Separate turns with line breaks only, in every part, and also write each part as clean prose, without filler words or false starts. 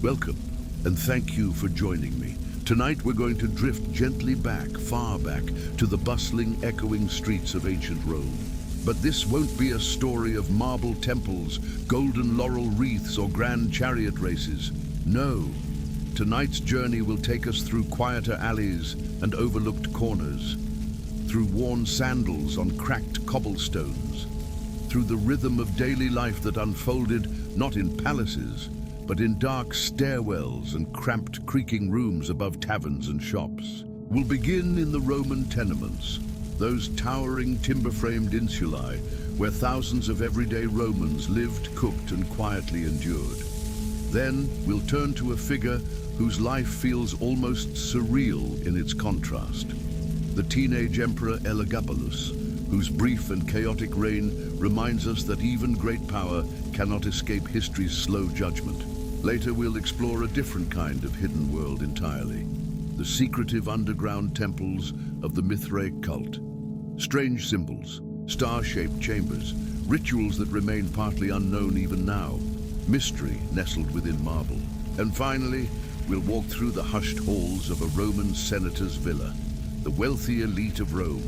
Welcome, and thank you for joining me. Tonight we're going to drift gently back, far back, to the bustling, echoing streets of ancient Rome. But this won't be a story of marble temples, golden laurel wreaths, or grand chariot races. No, tonight's journey will take us through quieter alleys and overlooked corners, through worn sandals on cracked cobblestones, through the rhythm of daily life that unfolded not in palaces, but in dark stairwells and cramped, creaking rooms above taverns and shops. We'll begin in the Roman tenements, those towering timber-framed insulae where thousands of everyday Romans lived, cooked, and quietly endured. Then we'll turn to a figure whose life feels almost surreal in its contrast. The teenage Emperor Elagabalus, whose brief and chaotic reign reminds us that even great power cannot escape history's slow judgment. Later we'll explore a different kind of hidden world entirely, the secretive underground temples of the Mithraic cult. Strange symbols, star-shaped chambers, rituals that remain partly unknown even now, mystery nestled within marble. And finally, we'll walk through the hushed halls of a Roman senator's villa, the wealthy elite of Rome,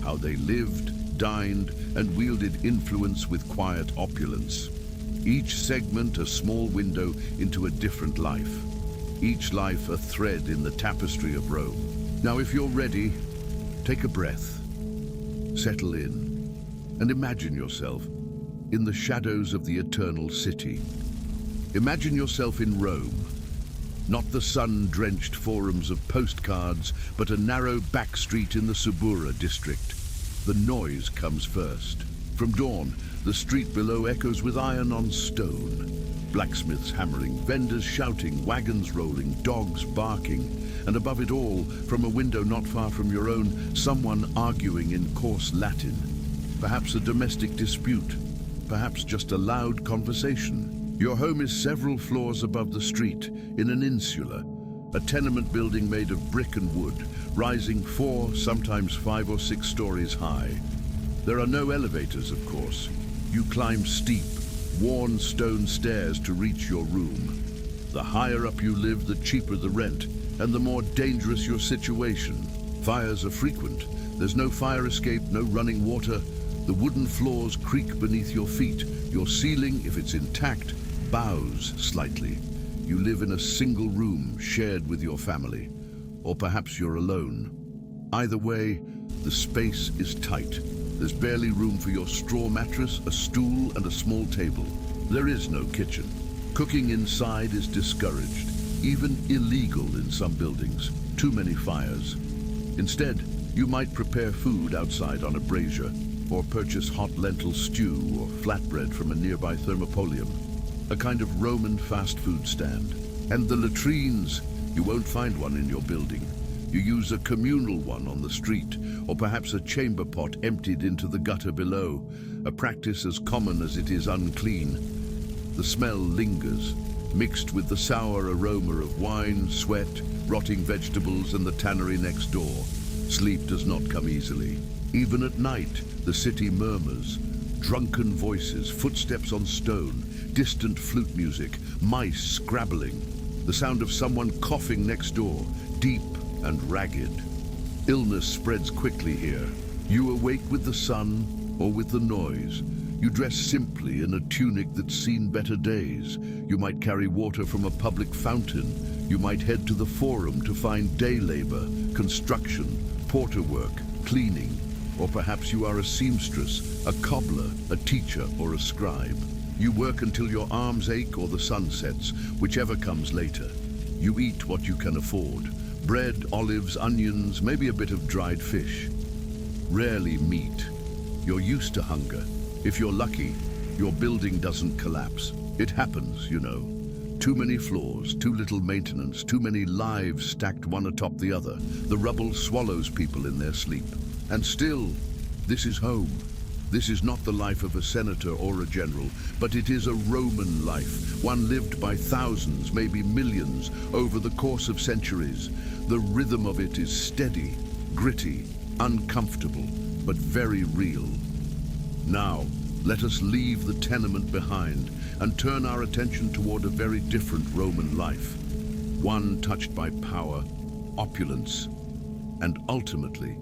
how they lived, dined, and wielded influence with quiet opulence. Each segment a small window into a different life. Each life a thread in the tapestry of Rome. Now, if you're ready, take a breath, settle in, and imagine yourself in the shadows of the eternal city. Imagine yourself in Rome, not the sun-drenched forums of postcards, but a narrow back street in the Subura district. The noise comes first. From dawn, the street below echoes with iron on stone. Blacksmiths hammering, vendors shouting, wagons rolling, dogs barking, and above it all, from a window not far from your own, someone arguing in coarse Latin. Perhaps a domestic dispute, perhaps just a loud conversation. Your home is several floors above the street, in an insula, a tenement building made of brick and wood, rising 4, sometimes 5 or 6 stories high. There are no elevators, of course. You climb steep, worn stone stairs to reach your room. The higher up you live, the cheaper the rent, and the more dangerous your situation. Fires are frequent. There's no fire escape, no running water. The wooden floors creak beneath your feet. Your ceiling, if it's intact, bows slightly. You live in a single room shared with your family, or perhaps you're alone. Either way, the space is tight. There's barely room for your straw mattress, a stool, and a small table. There is no kitchen. Cooking inside is discouraged, even illegal in some buildings. Too many fires. Instead, you might prepare food outside on a brazier, or purchase hot lentil stew or flatbread from a nearby thermopolium, a kind of Roman fast food stand. And the latrines, you won't find one in your building. You use a communal one on the street, or perhaps a chamber pot emptied into the gutter below, a practice as common as it is unclean. The smell lingers, mixed with the sour aroma of wine, sweat, rotting vegetables, and the tannery next door. Sleep does not come easily. Even at night, the city murmurs. Drunken voices, footsteps on stone, distant flute music, mice scrabbling. The sound of someone coughing next door, deep and ragged. Illness spreads quickly here. You awake with the sun or with the noise. You dress simply in a tunic that's seen better days. You might carry water from a public fountain. You might head to the forum to find day labor, construction, porter work, cleaning. Or perhaps you are a seamstress, a cobbler, a teacher, or a scribe. You work until your arms ache or the sun sets, whichever comes later. You eat what you can afford. Bread, olives, onions, maybe a bit of dried fish. Rarely meat. You're used to hunger. If you're lucky, your building doesn't collapse. It happens, you know. Too many floors, too little maintenance, too many lives stacked one atop the other. The rubble swallows people in their sleep. And still, this is home. This is not the life of a senator or a general, but it is a Roman life, one lived by thousands, maybe millions, over the course of centuries. The rhythm of it is steady, gritty, uncomfortable, but very real. Now, let us leave the tenement behind and turn our attention toward a very different Roman life. One touched by power, opulence, and ultimately,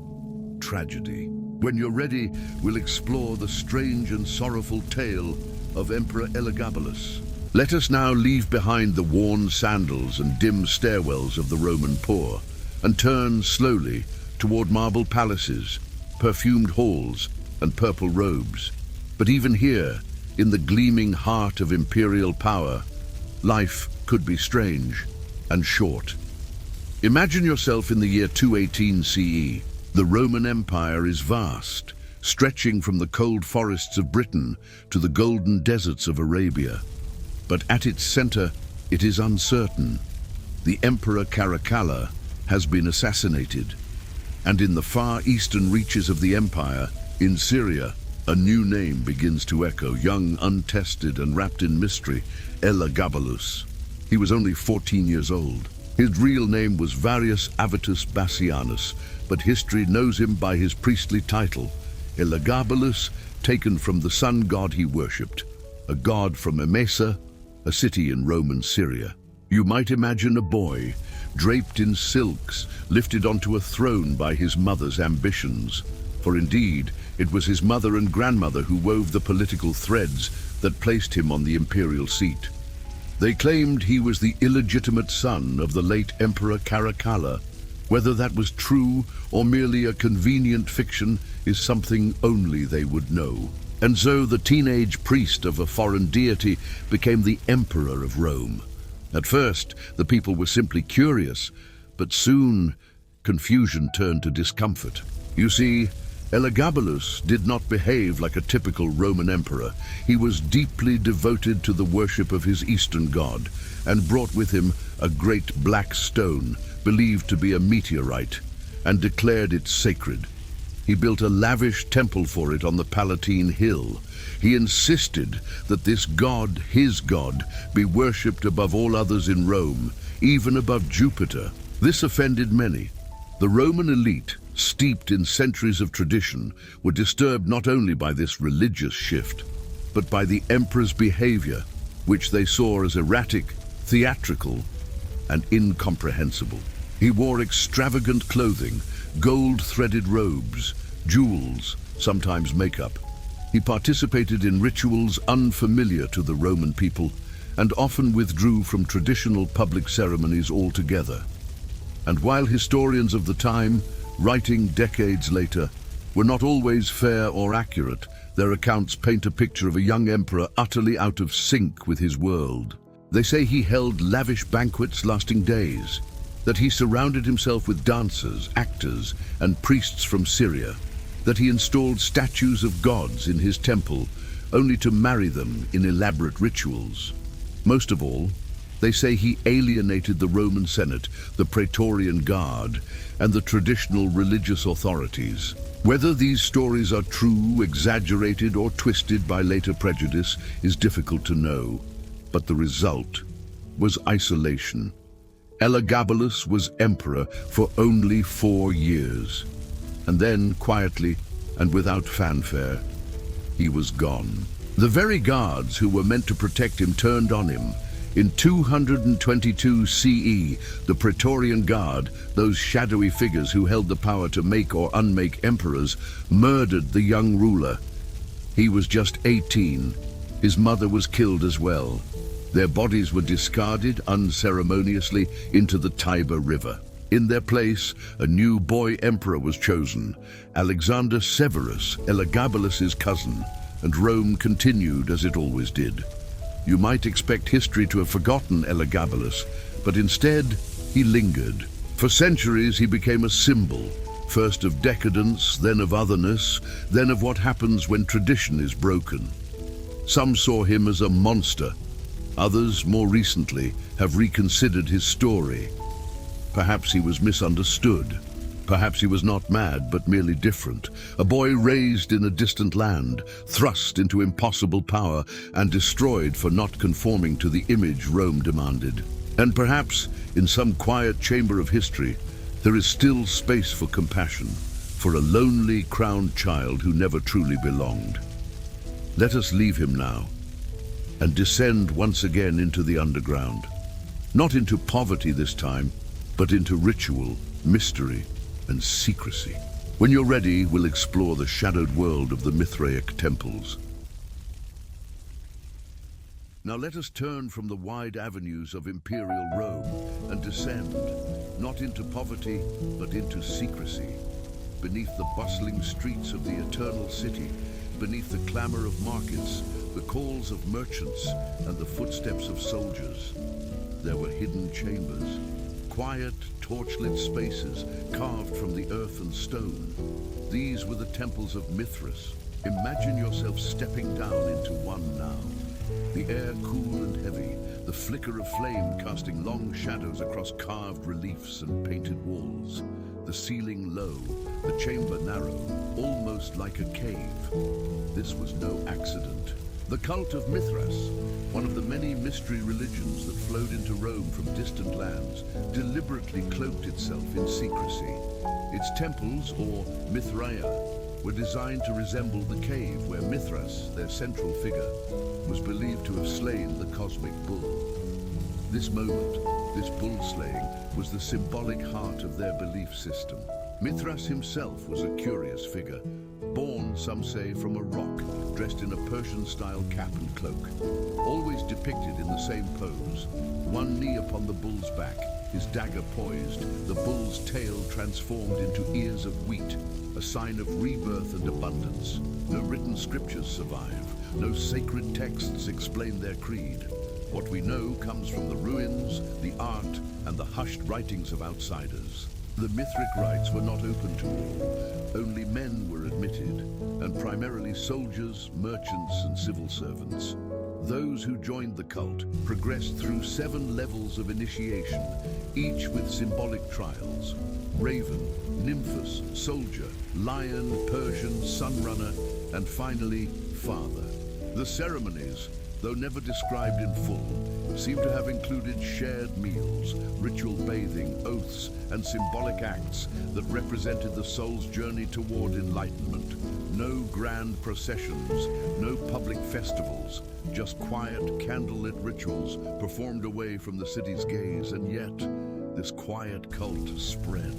tragedy. When you're ready, we'll explore the strange and sorrowful tale of Emperor Elagabalus. Let us now leave behind the worn sandals and dim stairwells of the Roman poor and turn slowly toward marble palaces, perfumed halls, and purple robes. But even here, in the gleaming heart of imperial power, life could be strange and short. Imagine yourself in the year 218 CE. The Roman Empire is vast, stretching from the cold forests of Britain to the golden deserts of Arabia. But at its center, it is uncertain. The Emperor Caracalla has been assassinated. And in the far eastern reaches of the empire, in Syria, a new name begins to echo, young, untested, and wrapped in mystery, Elagabalus. He was only 14 years old. His real name was Varius Avitus Bassianus, but history knows him by his priestly title, Elagabalus, taken from the sun god he worshipped, a god from Emesa, a city in Roman Syria. You might imagine a boy, draped in silks, lifted onto a throne by his mother's ambitions. For indeed, it was his mother and grandmother who wove the political threads that placed him on the imperial seat. They claimed he was the illegitimate son of the late Emperor Caracalla. Whether that was true or merely a convenient fiction is something only they would know. And so the teenage priest of a foreign deity became the Emperor of Rome. At first, the people were simply curious, but soon confusion turned to discomfort. You see, Elagabalus did not behave like a typical Roman emperor. He was deeply devoted to the worship of his Eastern god and brought with him a great black stone, believed to be a meteorite, and declared it sacred. He built a lavish temple for it on the Palatine Hill. He insisted that this god, his god, be worshipped above all others in Rome, even above Jupiter. This offended many. The Roman elite, steeped in centuries of tradition, were disturbed not only by this religious shift, but by the emperor's behavior, which they saw as erratic, theatrical, and incomprehensible. He wore extravagant clothing, gold-threaded robes, jewels, sometimes makeup. He participated in rituals unfamiliar to the Roman people and often withdrew from traditional public ceremonies altogether. And while historians of the time, writing decades later, were not always fair or accurate, their accounts paint a picture of a young emperor utterly out of sync with his world. They say he held lavish banquets lasting days, that he surrounded himself with dancers, actors, and priests from Syria, that he installed statues of gods in his temple, only to marry them in elaborate rituals. Most of all, they say he alienated the Roman Senate, the Praetorian Guard, and the traditional religious authorities. Whether these stories are true, exaggerated, or twisted by later prejudice is difficult to know, but the result was isolation. Elagabalus was emperor for only 4 years, and then, quietly and without fanfare, he was gone. The very guards who were meant to protect him turned on him. In 222 CE, the Praetorian Guard, those shadowy figures who held the power to make or unmake emperors, murdered the young ruler. He was just 18. His mother was killed as well. Their bodies were discarded unceremoniously into the Tiber River. In their place, a new boy emperor was chosen, Alexander Severus, Elagabalus's cousin, and Rome continued as it always did. You might expect history to have forgotten Elagabalus, but instead, he lingered. For centuries, he became a symbol, first of decadence, then of otherness, then of what happens when tradition is broken. Some saw him as a monster. Others, more recently, have reconsidered his story. Perhaps he was misunderstood. Perhaps he was not mad, but merely different. A boy raised in a distant land, thrust into impossible power, and destroyed for not conforming to the image Rome demanded. And perhaps, in some quiet chamber of history, there is still space for compassion, for a lonely crowned child who never truly belonged. Let us leave him now, and descend once again into the underground. Not into poverty this time, but into ritual, mystery, and secrecy. When you're ready, we'll explore the shadowed world of the Mithraic temples. Now let us turn from the wide avenues of imperial Rome and descend, not into poverty, but into secrecy. Beneath the bustling streets of the eternal city, beneath the clamor of markets, the calls of merchants, and the footsteps of soldiers, there were hidden chambers, quiet, torchlit spaces carved from the earth and stone. These were the temples of Mithras. Imagine yourself stepping down into one now. The air cool and heavy, the flicker of flame casting long shadows across carved reliefs and painted walls. The ceiling low, the chamber narrow, almost like a cave. This was no accident. The cult of Mithras, one of the many mystery religions that flowed into Rome from distant lands, deliberately cloaked itself in secrecy. Its temples, or Mithraea, were designed to resemble the cave where Mithras, their central figure, was believed to have slain the cosmic bull. This moment, this bull slaying, was the symbolic heart of their belief system. Mithras himself was a curious figure, born, some say, from a rock, dressed in a Persian-style cap and cloak, always depicted in the same pose, one knee upon the bull's back, his dagger poised, the bull's tail transformed into ears of wheat, a sign of rebirth and abundance. No written scriptures survive, no sacred texts explain their creed. What we know comes from the ruins, the art, and the hushed writings of outsiders. The Mithric rites were not open to all. Only men were admitted, and primarily soldiers, merchants, and civil servants. Those who joined the cult progressed through 7 levels of initiation, each with symbolic trials. Raven, Nymphus, Soldier, Lion, Persian, Sunrunner, and finally, Father. The ceremonies, though never described in full, seem to have included shared meals, ritual bathing, oaths, and symbolic acts that represented the soul's journey toward enlightenment. No grand processions, no public festivals, just quiet, candlelit rituals performed away from the city's gaze, and yet, this quiet cult spread.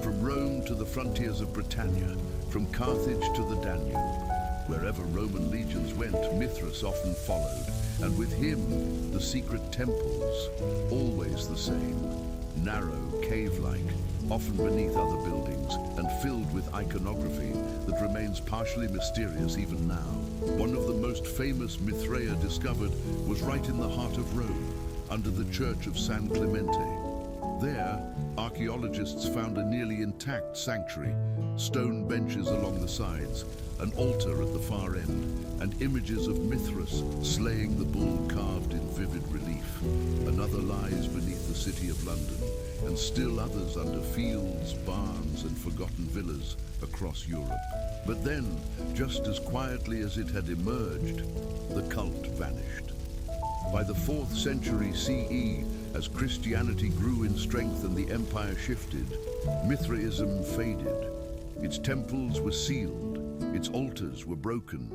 From Rome to the frontiers of Britannia, from Carthage to the Danube. Wherever Roman legions went, Mithras often followed, and with him, the secret temples, always the same. Narrow, cave-like, often beneath other buildings, and filled with iconography that remains partially mysterious even now. One of the most famous Mithraea discovered was right in the heart of Rome, under the church of San Clemente. There, archaeologists found a nearly intact sanctuary, stone benches along the sides, an altar at the far end, and images of Mithras slaying the bull carved in vivid relief. Another lies beneath the city of London, and still others under fields, barns, and forgotten villas across Europe. But then, just as quietly as it had emerged, the cult vanished. By the 4th century CE, as Christianity grew in strength and the empire shifted, Mithraism faded. Its temples were sealed, its altars were broken,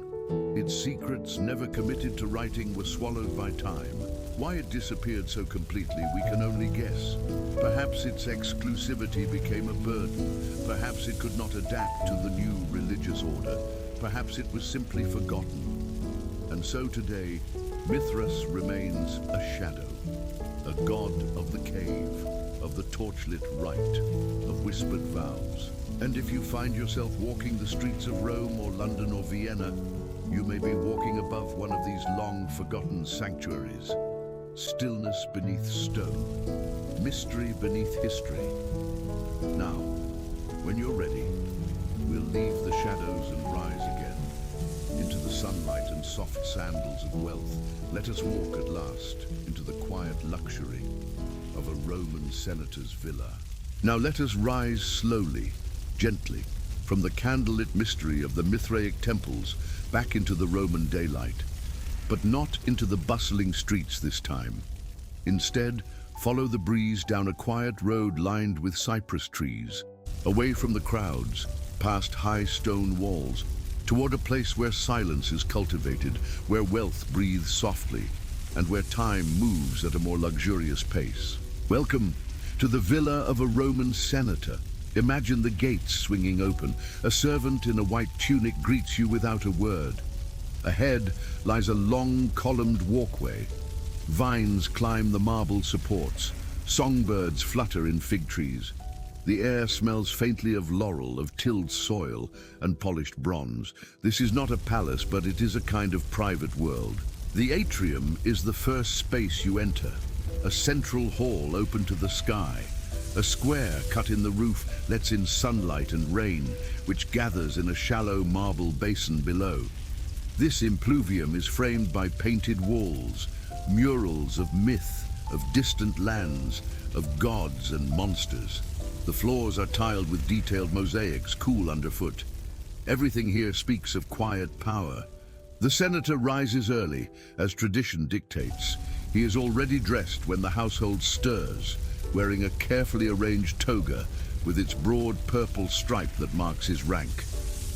its secrets, never committed to writing, were swallowed by time. Why it disappeared so completely, we can only guess. Perhaps its exclusivity became a burden. Perhaps it could not adapt to the new religious order. Perhaps it was simply forgotten. And so today, Mithras remains a shadow, a god of the cave, of the torchlit rite, of whispered vows. And if you find yourself walking the streets of Rome or London or Vienna, you may be walking above one of these long-forgotten sanctuaries. Stillness beneath stone, mystery beneath history. Now, when you're ready, we'll leave the shadows and rise again. Into the sunlight and soft sandals of wealth, let us walk at last into the quiet luxury of a Roman senator's villa. Now let us rise slowly, gently, from the candlelit mystery of the Mithraic temples back into the Roman daylight. But not into the bustling streets this time. Instead, follow the breeze down a quiet road lined with cypress trees, away from the crowds, past high stone walls, toward a place where silence is cultivated, where wealth breathes softly, and where time moves at a more luxurious pace. Welcome to the villa of a Roman senator. Imagine the gates swinging open. A servant in a white tunic greets you without a word. Ahead lies a long columned walkway. Vines climb the marble supports. Songbirds flutter in fig trees. The air smells faintly of laurel, of tilled soil, and polished bronze. This is not a palace, but it is a kind of private world. The atrium is the first space you enter. A central hall open to the sky. A square cut in the roof lets in sunlight and rain, which gathers in a shallow marble basin below. This impluvium is framed by painted walls, murals of myth, of distant lands, of gods and monsters. The floors are tiled with detailed mosaics, cool underfoot. Everything here speaks of quiet power. The senator rises early, as tradition dictates. He is already dressed when the household stirs, wearing a carefully arranged toga with its broad purple stripe that marks his rank.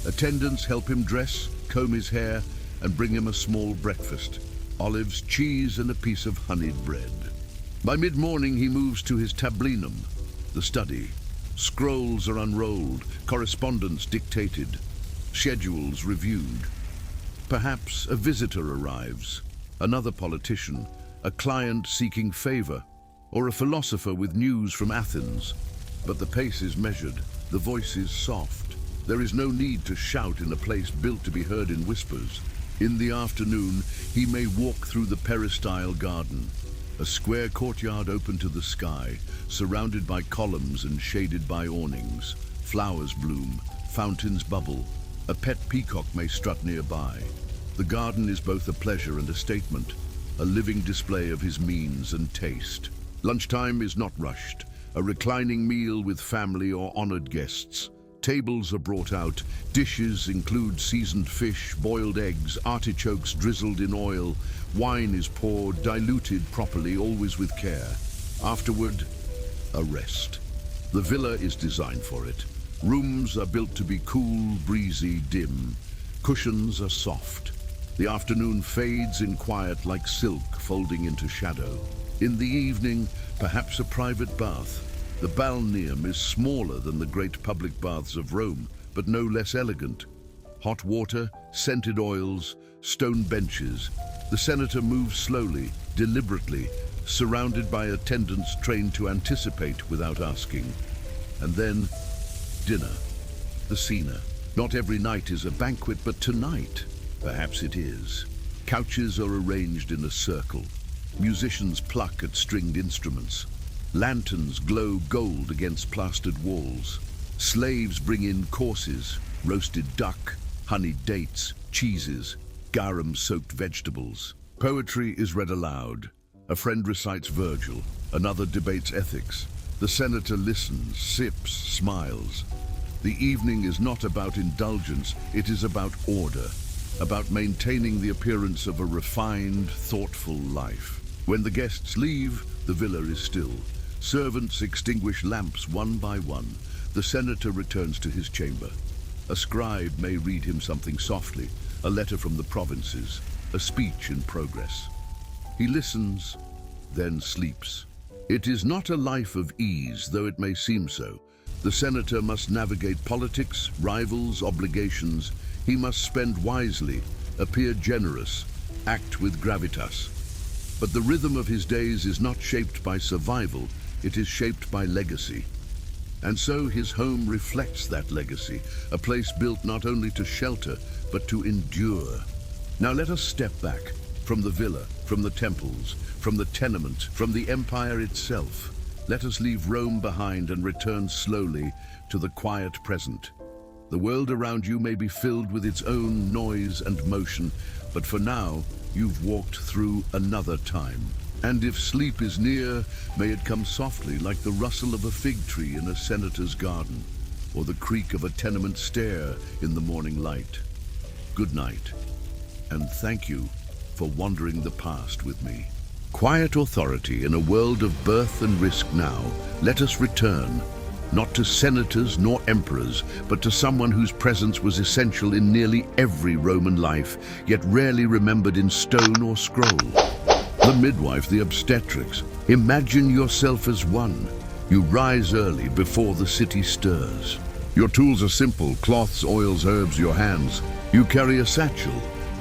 Attendants help him dress, comb his hair, and bring him a small breakfast: olives, cheese, and a piece of honeyed bread. By mid-morning, he moves to his tablinum, the study. Scrolls are unrolled, correspondence dictated, schedules reviewed. Perhaps a visitor arrives, another politician, a client seeking favor, or a philosopher with news from Athens. But the pace is measured, the voice is soft. There is no need to shout in a place built to be heard in whispers. In the afternoon, he may walk through the peristyle garden, a square courtyard open to the sky, surrounded by columns and shaded by awnings. Flowers bloom, fountains bubble. A pet peacock may strut nearby. The garden is both a pleasure and a statement, a living display of his means and taste. Lunchtime is not rushed, a reclining meal with family or honored guests. Tables are brought out. Dishes include seasoned fish, boiled eggs, artichokes drizzled in oil. Wine is poured, diluted properly, always with care. Afterward, a rest. The villa is designed for it. Rooms are built to be cool, breezy, dim. Cushions are soft. The afternoon fades in quiet like silk folding into shadow. In the evening, perhaps a private bath. The balneum is smaller than the great public baths of Rome, but no less elegant. Hot water, scented oils, stone benches. The senator moves slowly, deliberately, surrounded by attendants trained to anticipate without asking. And then, dinner. The scena. Not every night is a banquet, but tonight, perhaps it is. Couches are arranged in a circle. Musicians pluck at stringed instruments. Lanterns glow gold against plastered walls. Slaves bring in courses: roasted duck, honeyed dates, cheeses, garum-soaked vegetables. Poetry is read aloud. A friend recites Virgil, another debates ethics. The senator listens, sips, smiles. The evening is not about indulgence, it is about order, about maintaining the appearance of a refined, thoughtful life. When the guests leave, the villa is still. Servants extinguish lamps one by one. The senator returns to his chamber. A scribe may read him something softly, a letter from the provinces, a speech in progress. He listens, then sleeps. It is not a life of ease, though it may seem so. The senator must navigate politics, rivals, obligations. He must spend wisely, appear generous, act with gravitas. But the rhythm of his days is not shaped by survival, it is shaped by legacy. And so his home reflects that legacy, a place built not only to shelter, but to endure. Now let us step back from the villa, from the temples, from the tenement, from the empire itself. Let us leave Rome behind and return slowly to the quiet present. The world around you may be filled with its own noise and motion, but for now, you've walked through another time. And if sleep is near, may it come softly like the rustle of a fig tree in a senator's garden, or the creak of a tenement stair in the morning light. Good night, and thank you for wandering the past with me. Quiet authority in a world of birth and risk now. Let us return, not to senators nor emperors, but to someone whose presence was essential in nearly every Roman life, yet rarely remembered in stone or scroll. The midwife, the obstetrix. Imagine yourself as one. You rise early before the city stirs. Your tools are simple: cloths, oils, herbs, your hands. You carry a satchel,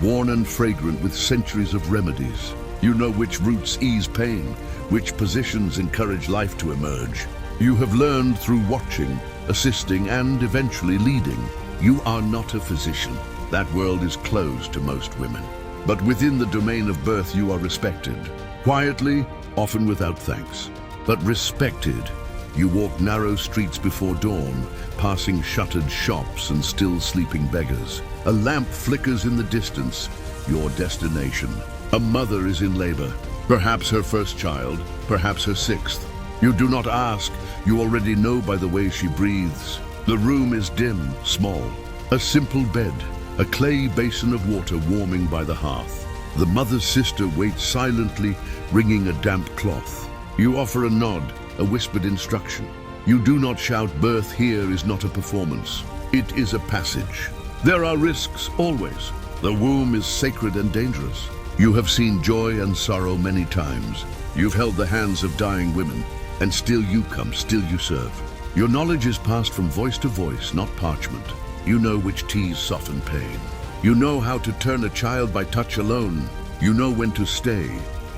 worn and fragrant with centuries of remedies. You know which roots ease pain, which positions encourage life to emerge. You have learned through watching, assisting, and eventually leading. You are not a physician. That world is closed to most women. But within the domain of birth you are respected. Quietly, often without thanks. But respected. You walk narrow streets before dawn, passing shuttered shops and still sleeping beggars. A lamp flickers in the distance, your destination. A mother is in labor, perhaps her first child, perhaps her sixth. You do not ask, you already know by the way she breathes. The room is dim, small. A simple bed, a clay basin of water warming by the hearth. The mother's sister waits silently, wringing a damp cloth. You offer a nod, a whispered instruction. You do not shout, birth here is not a performance. It is a passage. There are risks, always. The womb is sacred and dangerous. You have seen joy and sorrow many times. You've held the hands of dying women, and still you come, still you serve. Your knowledge is passed from voice to voice, not parchment. You know which teas soften pain. You know how to turn a child by touch alone. You know when to stay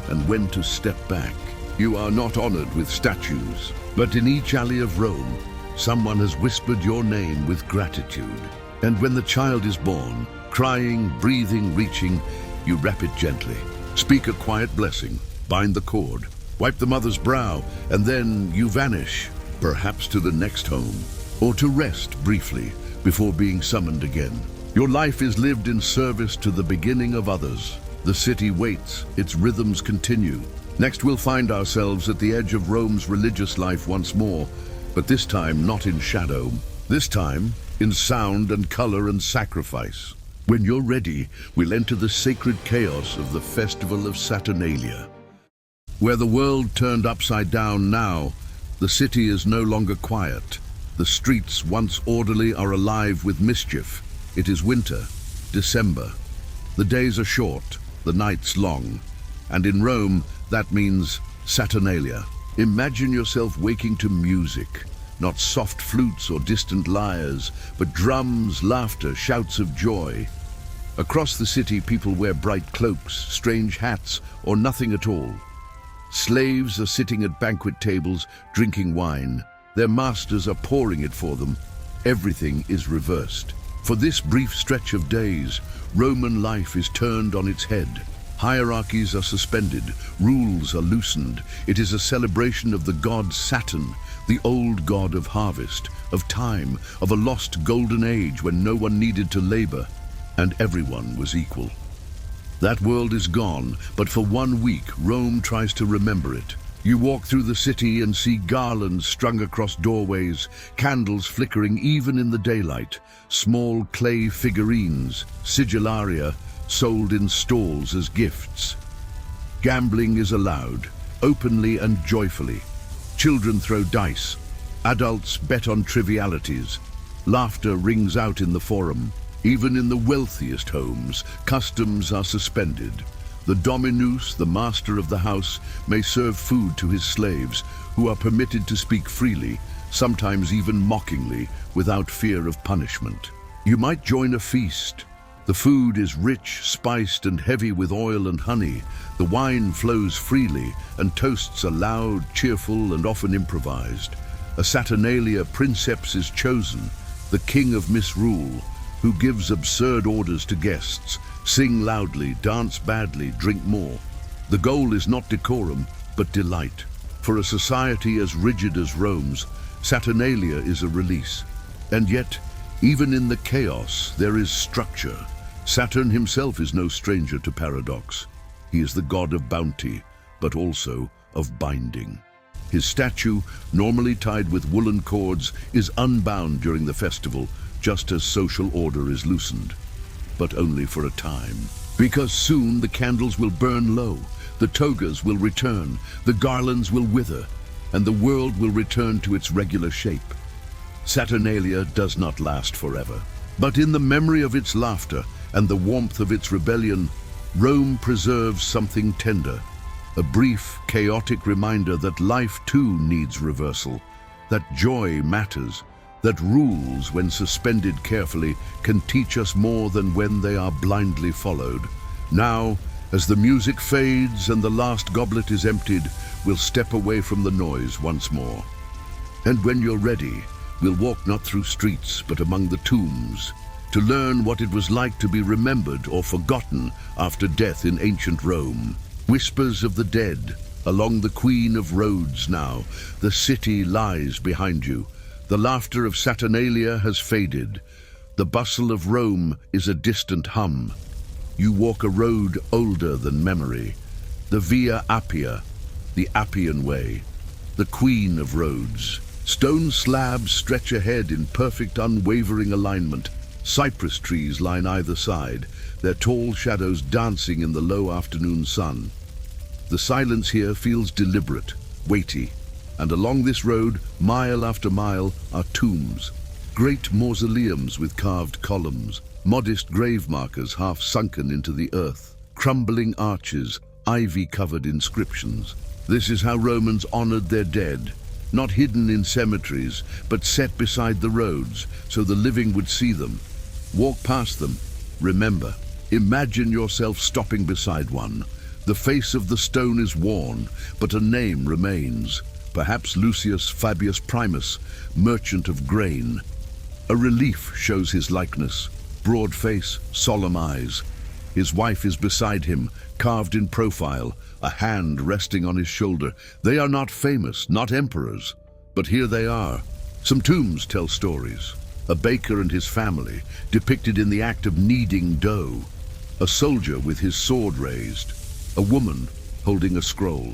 and when to step back. You are not honored with statues, but in each alley of Rome, someone has whispered your name with gratitude. And when the child is born, crying, breathing, reaching, you wrap it gently. Speak a quiet blessing, bind the cord, wipe the mother's brow, and then you vanish, perhaps to the next home, or to rest briefly before being summoned again. Your life is lived in service to the beginning of others. The city waits, its rhythms continue. Next we'll find ourselves at the edge of Rome's religious life once more, but this time not in shadow. This time in sound and color and sacrifice. When you're ready, we'll enter the sacred chaos of the Festival of Saturnalia. Where the world turned upside down now, the city is no longer quiet. The streets, once orderly, are alive with mischief. It is winter, December. The days are short, the nights long. And in Rome, that means Saturnalia. Imagine yourself waking to music. Not soft flutes or distant lyres, but drums, laughter, shouts of joy. Across the city, people wear bright cloaks, strange hats, or nothing at all. Slaves are sitting at banquet tables, drinking wine. Their masters are pouring it for them. Everything is reversed. For this brief stretch of days, Roman life is turned on its head. Hierarchies are suspended, rules are loosened. It is a celebration of the god Saturn, the old god of harvest, of time, of a lost golden age when no one needed to labor and everyone was equal. That world is gone, but for 1 week, Rome tries to remember it. You walk through the city and see garlands strung across doorways, candles flickering even in the daylight, small clay figurines, sigillaria, sold in stalls as gifts. Gambling is allowed, openly and joyfully. Children throw dice. Adults bet on trivialities. Laughter rings out in the forum. Even in the wealthiest homes, customs are suspended. The dominus, the master of the house, may serve food to his slaves, who are permitted to speak freely, sometimes even mockingly, without fear of punishment. You might join a feast. The food is rich, spiced, and heavy with oil and honey. The wine flows freely, and toasts are loud, cheerful, and often improvised. A Saturnalia princeps is chosen, the king of misrule, who gives absurd orders to guests. Sing loudly, dance badly, drink more. The goal is not decorum, but delight. For a society as rigid as Rome's, Saturnalia is a release. And yet, even in the chaos, there is structure. Saturn himself is no stranger to paradox. He is the god of bounty, but also of binding. His statue, normally tied with woolen cords, is unbound during the festival, just as social order is loosened. But only for a time. Because soon the candles will burn low, the togas will return, the garlands will wither, and the world will return to its regular shape. Saturnalia does not last forever, but in the memory of its laughter and the warmth of its rebellion, Rome preserves something tender, a brief, chaotic reminder that life too needs reversal, that joy matters, that rules, when suspended carefully, can teach us more than when they are blindly followed. Now, as the music fades and the last goblet is emptied, we'll step away from the noise once more. And when you're ready, we'll walk not through streets, but among the tombs, to learn what it was like to be remembered or forgotten after death in ancient Rome. Whispers of the dead, along the Queen of Roads now. The city lies behind you. The laughter of Saturnalia has faded. The bustle of Rome is a distant hum. You walk a road older than memory. The Via Appia, the Appian Way, the Queen of Roads. Stone slabs stretch ahead in perfect, unwavering alignment. Cypress trees line either side, their tall shadows dancing in the low afternoon sun. The silence here feels deliberate, weighty, and along this road, mile after mile, are tombs. Great mausoleums with carved columns, modest grave markers half sunken into the earth, crumbling arches, ivy-covered inscriptions. This is how Romans honored their dead, not hidden in cemeteries, but set beside the roads, so the living would see them. Walk past them. Remember. Imagine yourself stopping beside one. The face of the stone is worn, but a name remains. Perhaps Lucius Fabius Primus, merchant of grain. A relief shows his likeness. Broad face, solemn eyes. His wife is beside him, carved in profile, a hand resting on his shoulder. They are not famous, not emperors, but here they are. Some tombs tell stories. A baker and his family, depicted in the act of kneading dough. A soldier with his sword raised. A woman holding a scroll.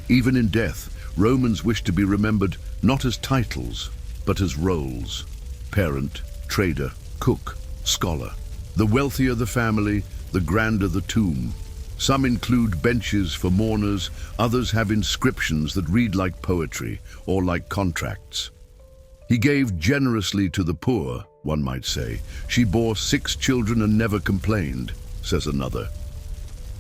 Even in death, Romans wished to be remembered not as titles, but as roles. Parent, trader, cook, scholar. The wealthier the family, the grander the tomb. Some include benches for mourners, others have inscriptions that read like poetry or like contracts. He gave generously to the poor, one might say. She bore 6 children and never complained, says another.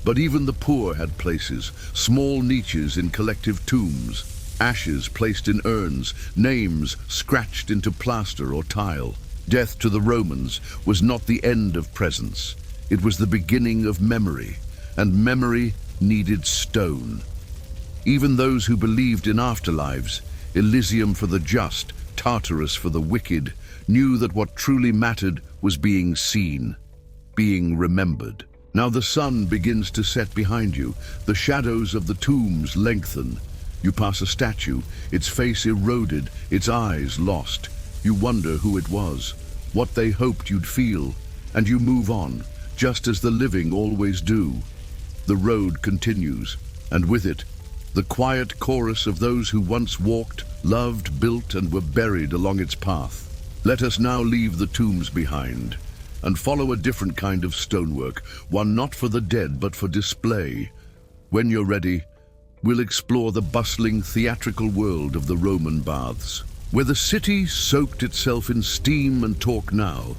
But even the poor had places, small niches in collective tombs, ashes placed in urns, names scratched into plaster or tile. Death to the Romans was not the end of presence. It was the beginning of memory, and memory needed stone. Even those who believed in afterlives, Elysium for the just, Tartarus for the wicked, knew that what truly mattered was being seen, being remembered. Now the sun begins to set behind you. The shadows of the tombs lengthen. You pass a statue, its face eroded, its eyes lost. You wonder who it was, what they hoped you'd feel, and you move on, just as the living always do. The road continues, and with it, the quiet chorus of those who once walked, loved, built, and were buried along its path. Let us now leave the tombs behind and follow a different kind of stonework, one not for the dead but for display. When you're ready, we'll explore the bustling, theatrical world of the Roman baths, where the city soaked itself in steam and talk now.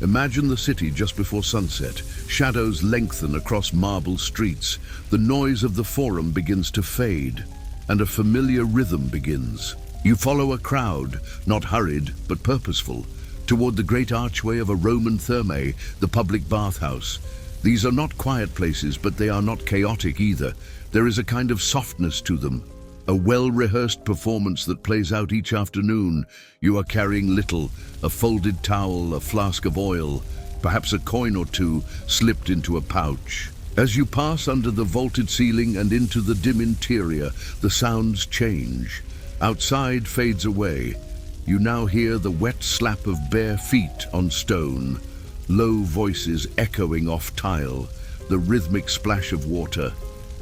Imagine the city just before sunset. Shadows lengthen across marble streets. The noise of the forum begins to fade, and a familiar rhythm begins. You follow a crowd, not hurried but purposeful, toward the great archway of a Roman thermae, the public bathhouse. These are not quiet places, but they are not chaotic either. There is a kind of softness to them, a well-rehearsed performance that plays out each afternoon. You are carrying little, a folded towel, a flask of oil, perhaps a coin or two slipped into a pouch. As you pass under the vaulted ceiling and into the dim interior, the sounds change. Outside fades away. You now hear the wet slap of bare feet on stone, low voices echoing off tile, the rhythmic splash of water.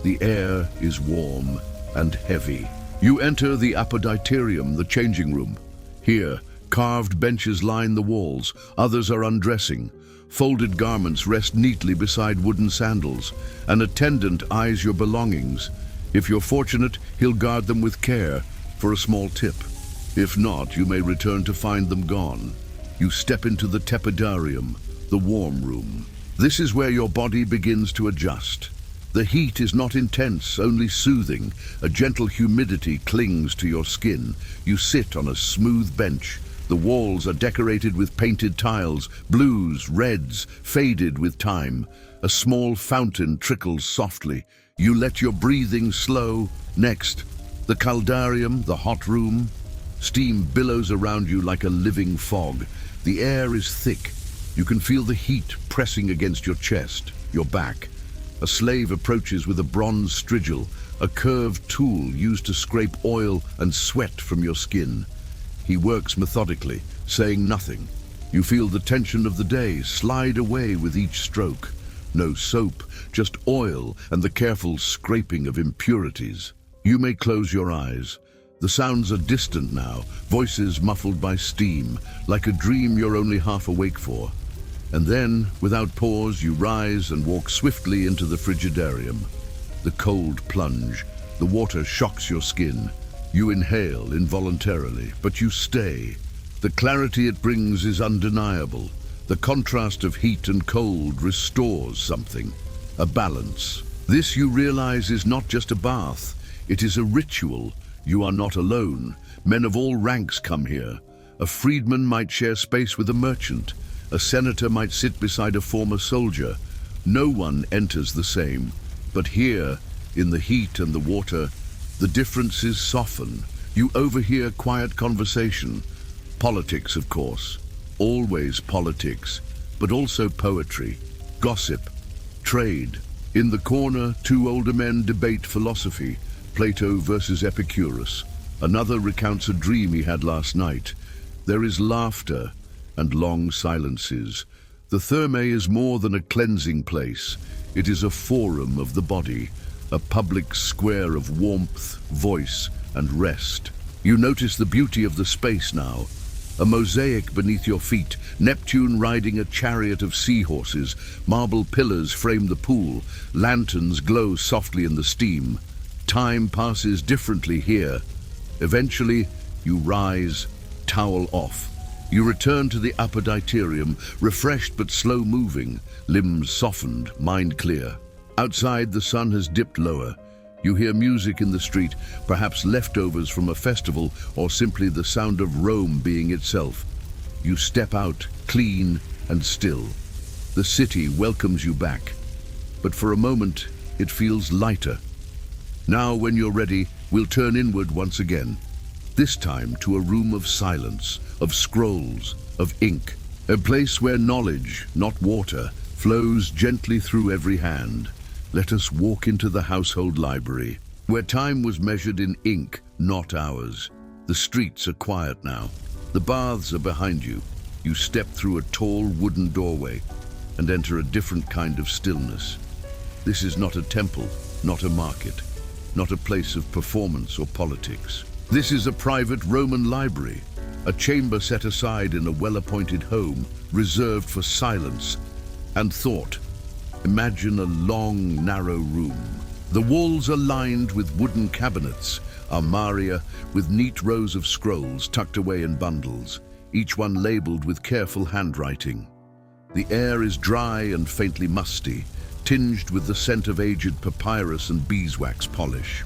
The air is warm and heavy. You enter the apoditerium, the changing room. Here, carved benches line the walls, others are undressing. Folded garments rest neatly beside wooden sandals. An attendant eyes your belongings. If you're fortunate, he'll guard them with care for a small tip. If not, you may return to find them gone. You step into the tepidarium, the warm room. This is where your body begins to adjust. The heat is not intense, only soothing. A gentle humidity clings to your skin. You sit on a smooth bench. The walls are decorated with painted tiles, blues, reds, faded with time. A small fountain trickles softly. You let your breathing slow. Next, the caldarium, the hot room. Steam billows around you like a living fog. The air is thick. You can feel the heat pressing against your chest, your back. A slave approaches with a bronze strigil, a curved tool used to scrape oil and sweat from your skin. He works methodically, saying nothing. You feel the tension of the day slide away with each stroke. No soap, just oil and the careful scraping of impurities. You may close your eyes. The sounds are distant now, voices muffled by steam, like a dream you're only half awake for. And then, without pause, you rise and walk swiftly into the frigidarium. The cold plunge. The water shocks your skin. You inhale involuntarily, but you stay. The clarity it brings is undeniable. The contrast of heat and cold restores something, a balance. This, you realize, is not just a bath. It is a ritual. You are not alone. Men of all ranks come here. A freedman might share space with a merchant. A senator might sit beside a former soldier. No one enters the same. But here, in the heat and the water, the differences soften. You overhear quiet conversation. Politics, of course. Always politics, but also poetry, gossip, trade. In the corner, two older men debate philosophy, Plato versus Epicurus. Another recounts a dream he had last night. There is laughter and long silences. The therme is more than a cleansing place. It is a forum of the body, a public square of warmth, voice, and rest. You notice the beauty of the space now. A mosaic beneath your feet, Neptune riding a chariot of seahorses, marble pillars frame the pool, lanterns glow softly in the steam. Time passes differently here. Eventually, you rise, towel off. You return to the upper diterium, refreshed but slow-moving, limbs softened, mind clear. Outside, the sun has dipped lower. You hear music in the street, perhaps leftovers from a festival or simply the sound of Rome being itself. You step out, clean and still. The city welcomes you back. But for a moment, it feels lighter. Now, when you're ready, we'll turn inward once again. This time to a room of silence, of scrolls, of ink. A place where knowledge, not water, flows gently through every hand. Let us walk into the household library, where time was measured in ink, not hours. The streets are quiet now. The baths are behind you. You step through a tall wooden doorway and enter a different kind of stillness. This is not a temple, not a market, not a place of performance or politics. This is a private Roman library, a chamber set aside in a well-appointed home, reserved for silence and thought. Imagine a long, narrow room. The walls are lined with wooden cabinets, armaria, with neat rows of scrolls tucked away in bundles, each one labeled with careful handwriting. The air is dry and faintly musty, tinged with the scent of aged papyrus and beeswax polish.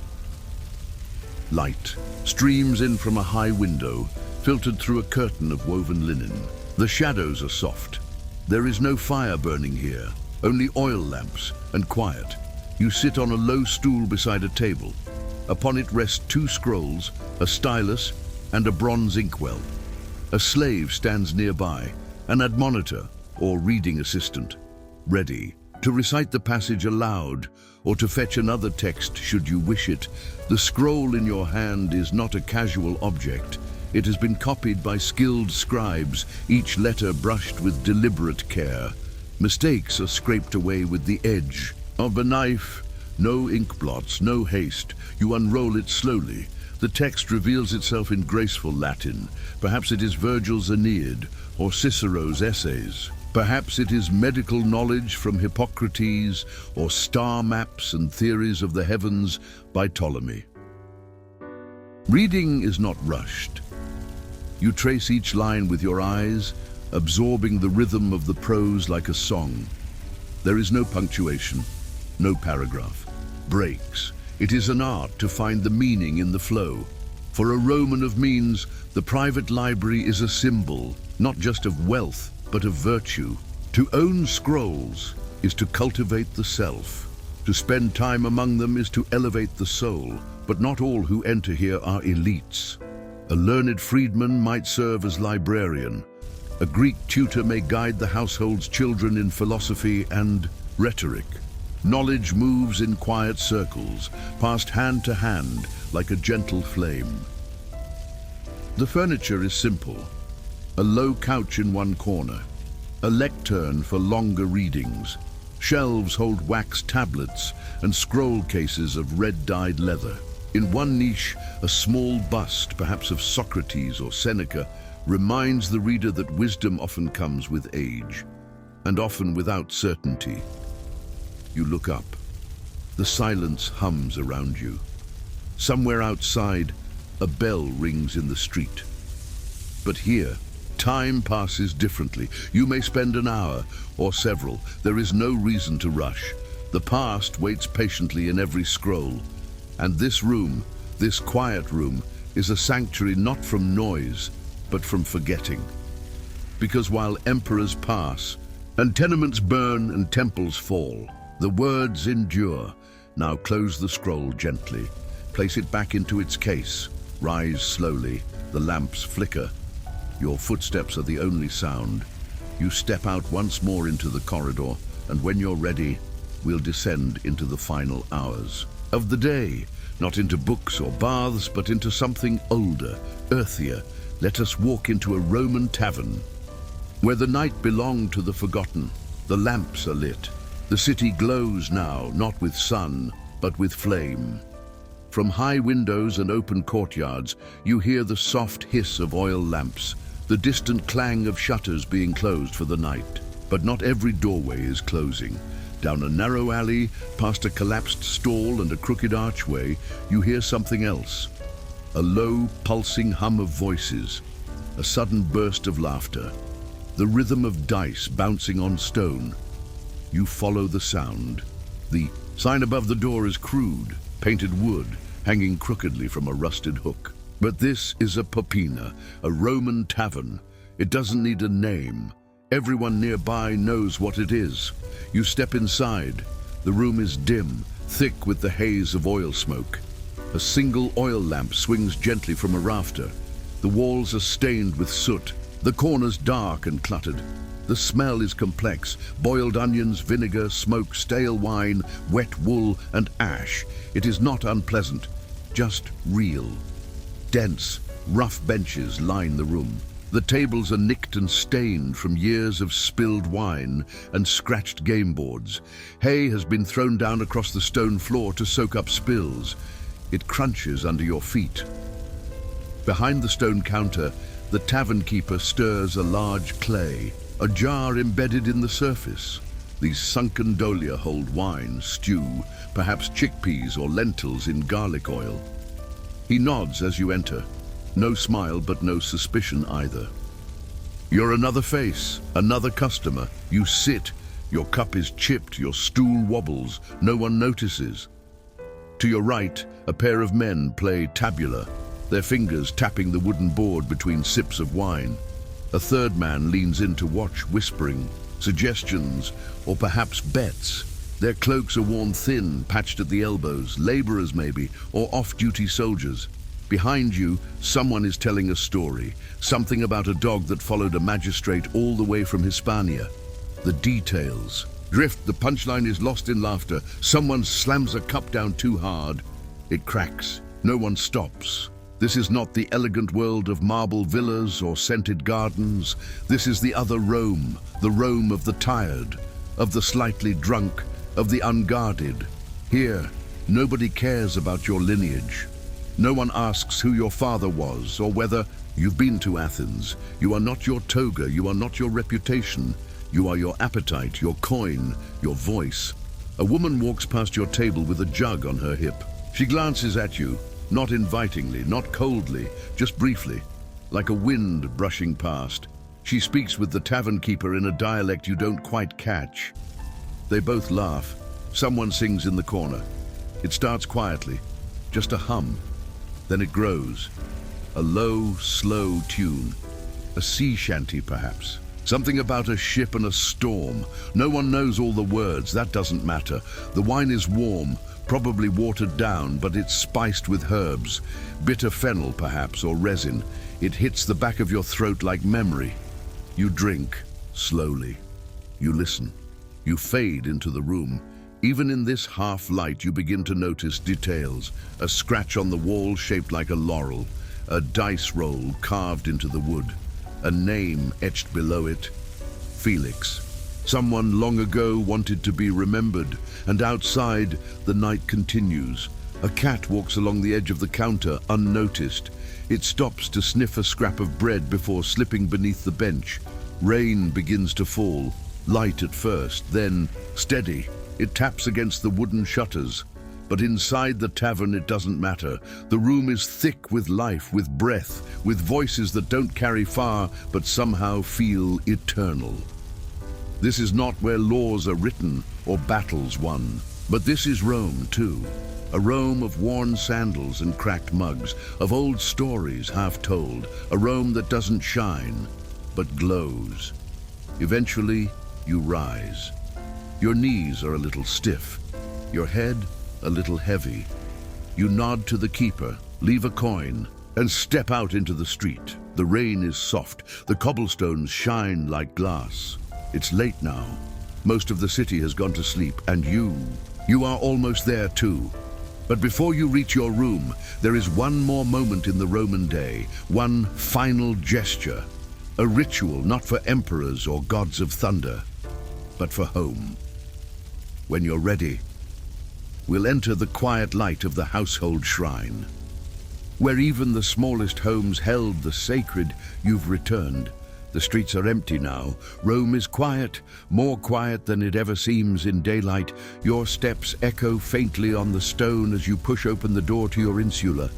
Light streams in from a high window, filtered through a curtain of woven linen. The shadows are soft. There is no fire burning here, only oil lamps and quiet. You sit on a low stool beside a table. Upon it rest two scrolls, a stylus, and a bronze inkwell. A slave stands nearby, an admonitor or reading assistant, ready to recite the passage aloud or to fetch another text should you wish it. The scroll in your hand is not a casual object. It has been copied by skilled scribes, each letter brushed with deliberate care. Mistakes are scraped away with the edge of a knife. No ink blots, no haste. You unroll it slowly. The text reveals itself in graceful Latin. Perhaps it is Virgil's Aeneid or Cicero's Essays. Perhaps it is medical knowledge from Hippocrates or star maps and theories of the heavens by Ptolemy. Reading is not rushed. You trace each line with your eyes, absorbing the rhythm of the prose like a song. There is no punctuation, no paragraph, breaks. It is an art to find the meaning in the flow. For a Roman of means, the private library is a symbol, not just of wealth, but of virtue. To own scrolls is to cultivate the self. To spend time among them is to elevate the soul. But not all who enter here are elites. A learned freedman might serve as librarian. A Greek tutor may guide the household's children in philosophy and rhetoric. Knowledge moves in quiet circles, passed hand to hand like a gentle flame. The furniture is simple. A low couch in one corner, a lectern for longer readings. Shelves hold wax tablets and scroll cases of red-dyed leather. In one niche, a small bust, perhaps of Socrates or Seneca, reminds the reader that wisdom often comes with age, and often without certainty. You look up. The silence hums around you. Somewhere outside, a bell rings in the street. But here, time passes differently. You may spend an hour or several. There is no reason to rush. The past waits patiently in every scroll. And this room, this quiet room, is a sanctuary not from noise, but from forgetting. Because while emperors pass, and tenements burn and temples fall, the words endure. Now close the scroll gently. Place it back into its case. Rise slowly. The lamps flicker. Your footsteps are the only sound. You step out once more into the corridor, and when you're ready, we'll descend into the final hours of the day, not into books or baths, but into something older, earthier. Let us walk into a Roman tavern, where the night belonged to the forgotten. The lamps are lit. The city glows now, not with sun, but with flame. From high windows and open courtyards, you hear the soft hiss of oil lamps, the distant clang of shutters being closed for the night. But not every doorway is closing. Down a narrow alley, past a collapsed stall and a crooked archway, you hear something else. A low, pulsing hum of voices, a sudden burst of laughter, the rhythm of dice bouncing on stone. You follow the sound. The sign above the door is crude, painted wood, hanging crookedly from a rusted hook. But this is a popina, a Roman tavern. It doesn't need a name. Everyone nearby knows what it is. You step inside. The room is dim, thick with the haze of oil smoke. A single oil lamp swings gently from a rafter. The walls are stained with soot, the corners dark and cluttered. The smell is complex: boiled onions, vinegar, smoke, stale wine, wet wool, and ash. It is not unpleasant, just real. Dense, rough benches line the room. The tables are nicked and stained from years of spilled wine and scratched game boards. Hay has been thrown down across the stone floor to soak up spills. It crunches under your feet. Behind the stone counter, the tavern keeper stirs a large clay, a jar embedded in the surface. These sunken dolia hold wine, stew, perhaps chickpeas or lentils in garlic oil. He nods as you enter. No smile, but no suspicion either. You're another face, another customer. You sit, your cup is chipped, your stool wobbles, no one notices. To your right, a pair of men play tabula, their fingers tapping the wooden board between sips of wine. A third man leans in to watch, whispering, suggestions, or perhaps bets. Their cloaks are worn thin, patched at the elbows, laborers maybe, or off-duty soldiers. Behind you, someone is telling a story, something about a dog that followed a magistrate all the way from Hispania. The details. Drift, the punchline is lost in laughter. Someone slams a cup down too hard. It cracks. No one stops. This is not the elegant world of marble villas or scented gardens. This is the other Rome, the Rome of the tired, of the slightly drunk, of the unguarded. Here, nobody cares about your lineage. No one asks who your father was or whether you've been to Athens. You are not your toga, you are not your reputation. You are your appetite, your coin, your voice. A woman walks past your table with a jug on her hip. She glances at you, not invitingly, not coldly, just briefly, like a wind brushing past. She speaks with the tavern keeper in a dialect you don't quite catch. They both laugh. Someone sings in the corner. It starts quietly, just a hum. Then it grows. A low, slow tune. A sea shanty, perhaps. Something about a ship and a storm. No one knows all the words, that doesn't matter. The wine is warm, probably watered down, but it's spiced with herbs. Bitter fennel, perhaps, or resin. It hits the back of your throat like memory. You drink, slowly. You listen. You fade into the room. Even in this half light, you begin to notice details. A scratch on the wall shaped like a laurel. A dice roll carved into the wood. A name etched below it. Felix. Someone long ago wanted to be remembered, and outside, the night continues. A cat walks along the edge of the counter, unnoticed. It stops to sniff a scrap of bread before slipping beneath the bench. Rain begins to fall, light at first, then steady. It taps against the wooden shutters. But inside the tavern it doesn't matter. The room is thick with life, with breath, with voices that don't carry far, but somehow feel eternal. This is not where laws are written or battles won. But this is Rome, too. A Rome of worn sandals and cracked mugs, of old stories half told. A Rome that doesn't shine, but glows. Eventually, you rise. Your knees are a little stiff. Your head a little heavy. You nod to the keeper, leave a coin, and step out into the street. The rain is soft. The cobblestones shine like glass. It's late now. Most of the city has gone to sleep, and you are almost there too. But before you reach your room, there is one more moment in the Roman day, one final gesture. A ritual not for emperors or gods of thunder, but for home. When you're ready, we'll enter the quiet light of the household shrine. Where even the smallest homes held the sacred, you've returned. The streets are empty now. Rome is quiet, more quiet than it ever seems in daylight. Your steps echo faintly on the stone as you push open the door to your insula.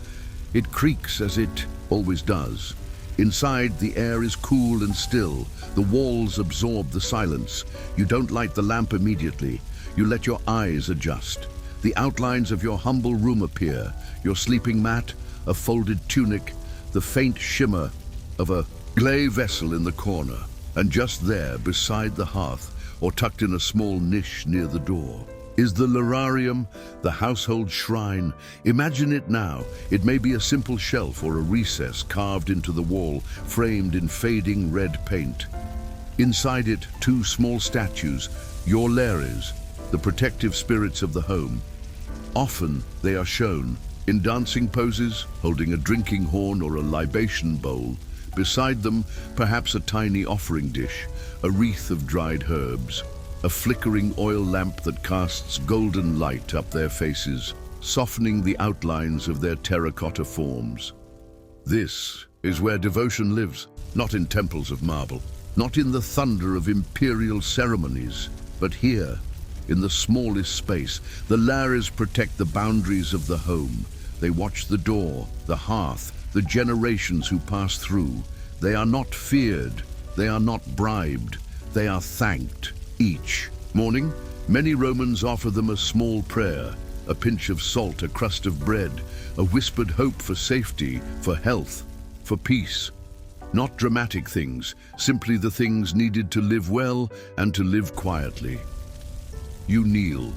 It creaks as it always does. Inside, the air is cool and still. The walls absorb the silence. You don't light the lamp immediately. You let your eyes adjust. The outlines of your humble room appear. Your sleeping mat, a folded tunic, the faint shimmer of a clay vessel in the corner. And just there, beside the hearth, or tucked in a small niche near the door, is the lararium, the household shrine. Imagine it now. It may be a simple shelf or a recess carved into the wall, framed in fading red paint. Inside it, two small statues, your lares, the protective spirits of the home. Often they are shown in dancing poses, holding a drinking horn or a libation bowl. Beside them, perhaps a tiny offering dish, a wreath of dried herbs, a flickering oil lamp that casts golden light up their faces, softening the outlines of their terracotta forms. This is where devotion lives, not in temples of marble, not in the thunder of imperial ceremonies, but here, in the smallest space. The lares protect the boundaries of the home. They watch the door, the hearth, the generations who pass through. They are not feared, they are not bribed, they are thanked. Each morning, many Romans offer them a small prayer, a pinch of salt, a crust of bread, a whispered hope for safety, for health, for peace. Not dramatic things, simply the things needed to live well and to live quietly. You kneel,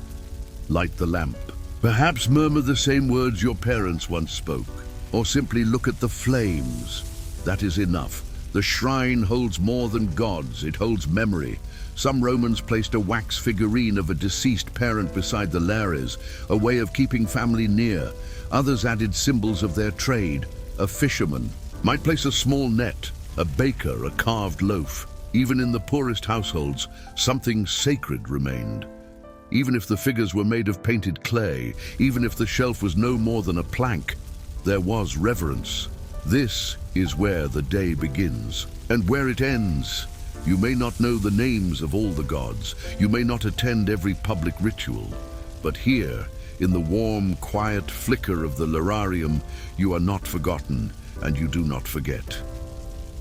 light the lamp, perhaps murmur the same words your parents once spoke, or simply look at the flames. That is enough. The shrine holds more than gods, it holds memory. Some Romans placed a wax figurine of a deceased parent beside the lares, a way of keeping family near. Others added symbols of their trade. A fisherman might place a small net, a baker a carved loaf. Even in the poorest households, something sacred remained. Even if the figures were made of painted clay, even if the shelf was no more than a plank, there was reverence. This is where the day begins, and where it ends. You may not know the names of all the gods, you may not attend every public ritual, but here, in the warm, quiet flicker of the lararium, you are not forgotten, and you do not forget.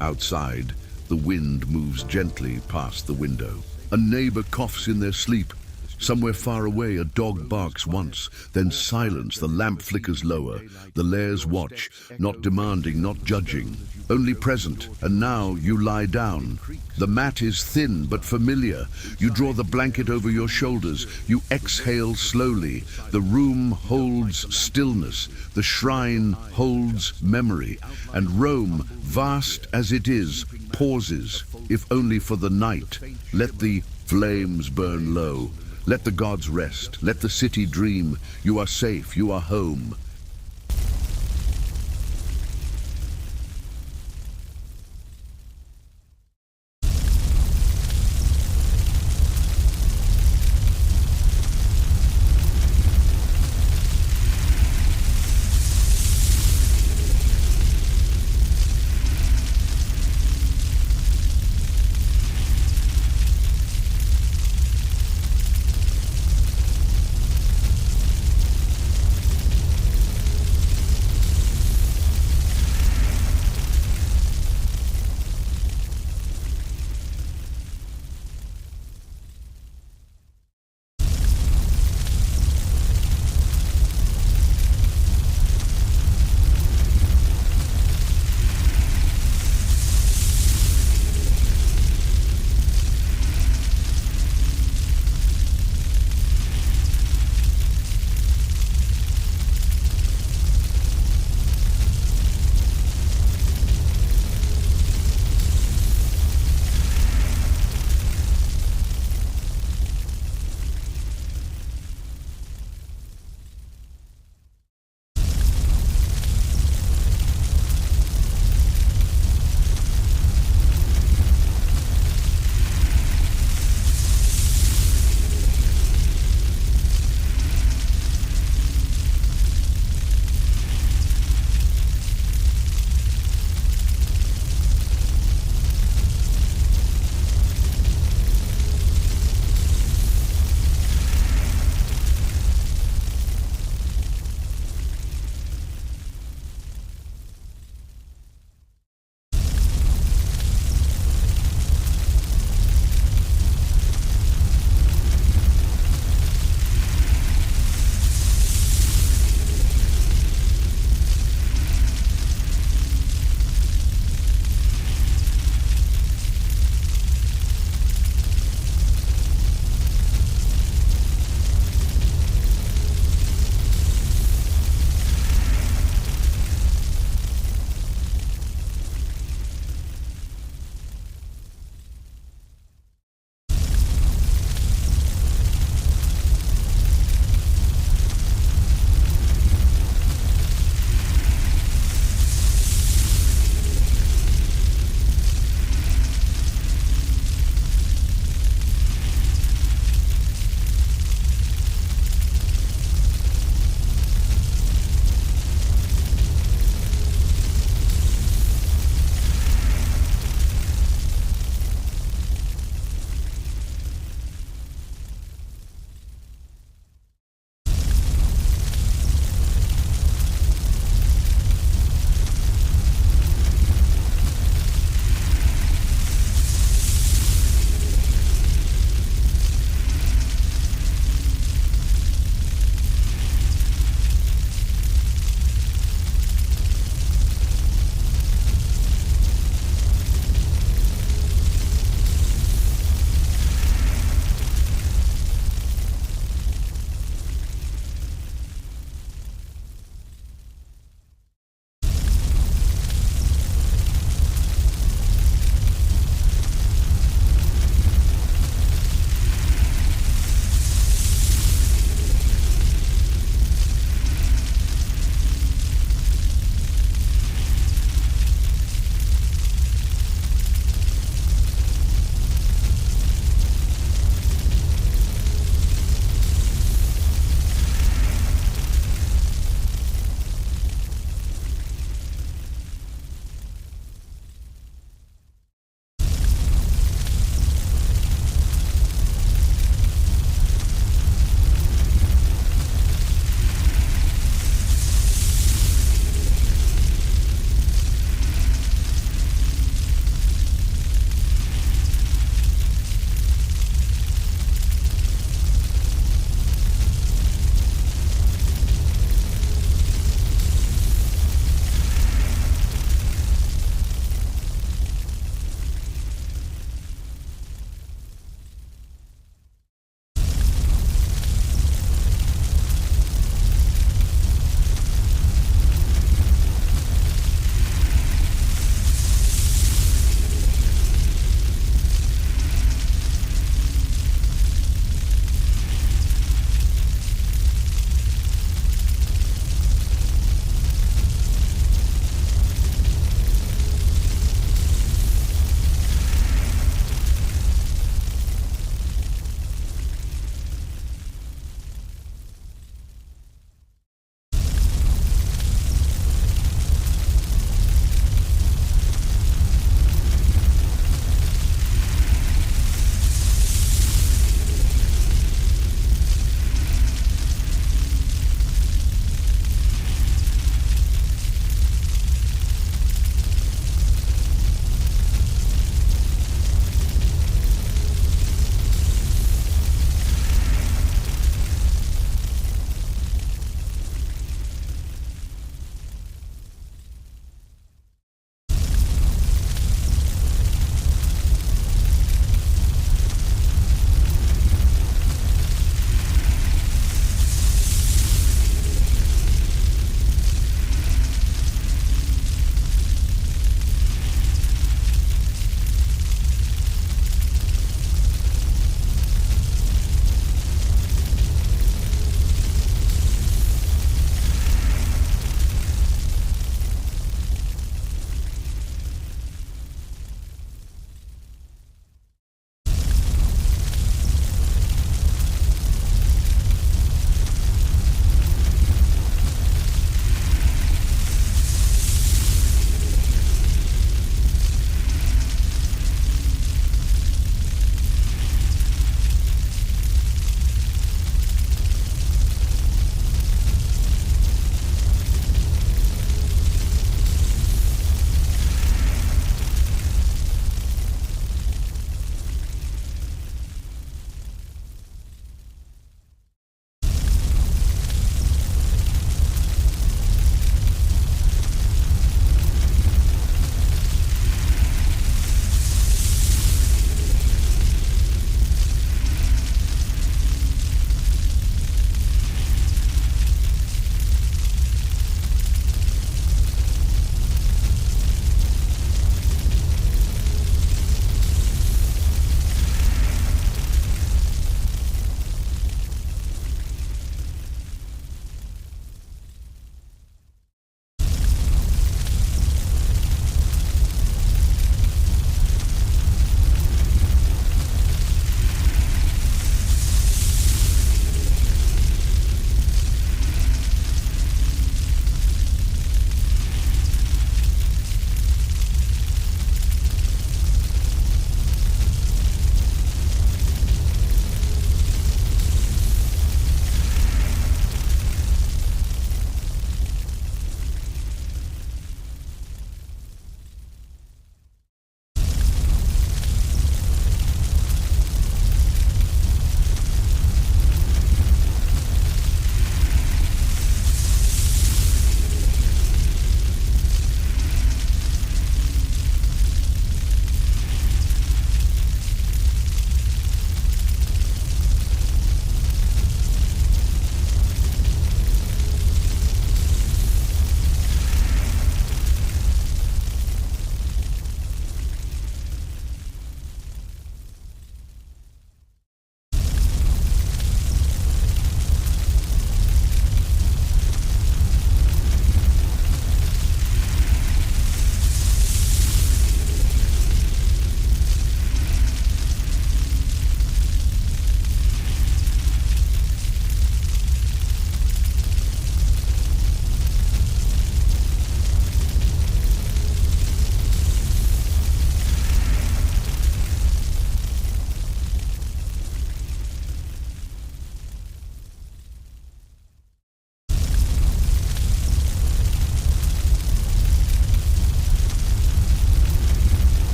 Outside, the wind moves gently past the window. A neighbor coughs in their sleep. Somewhere far away, a dog barks once, then silence, the lamp flickers lower. The lairs watch, not demanding, not judging, only present, and now you lie down. The mat is thin but familiar. You draw the blanket over your shoulders. You exhale slowly. The room holds stillness. The shrine holds memory. And Rome, vast as it is, pauses, if only for the night. Let the flames burn low. Let the gods rest. Let the city dream. You are safe. You are home.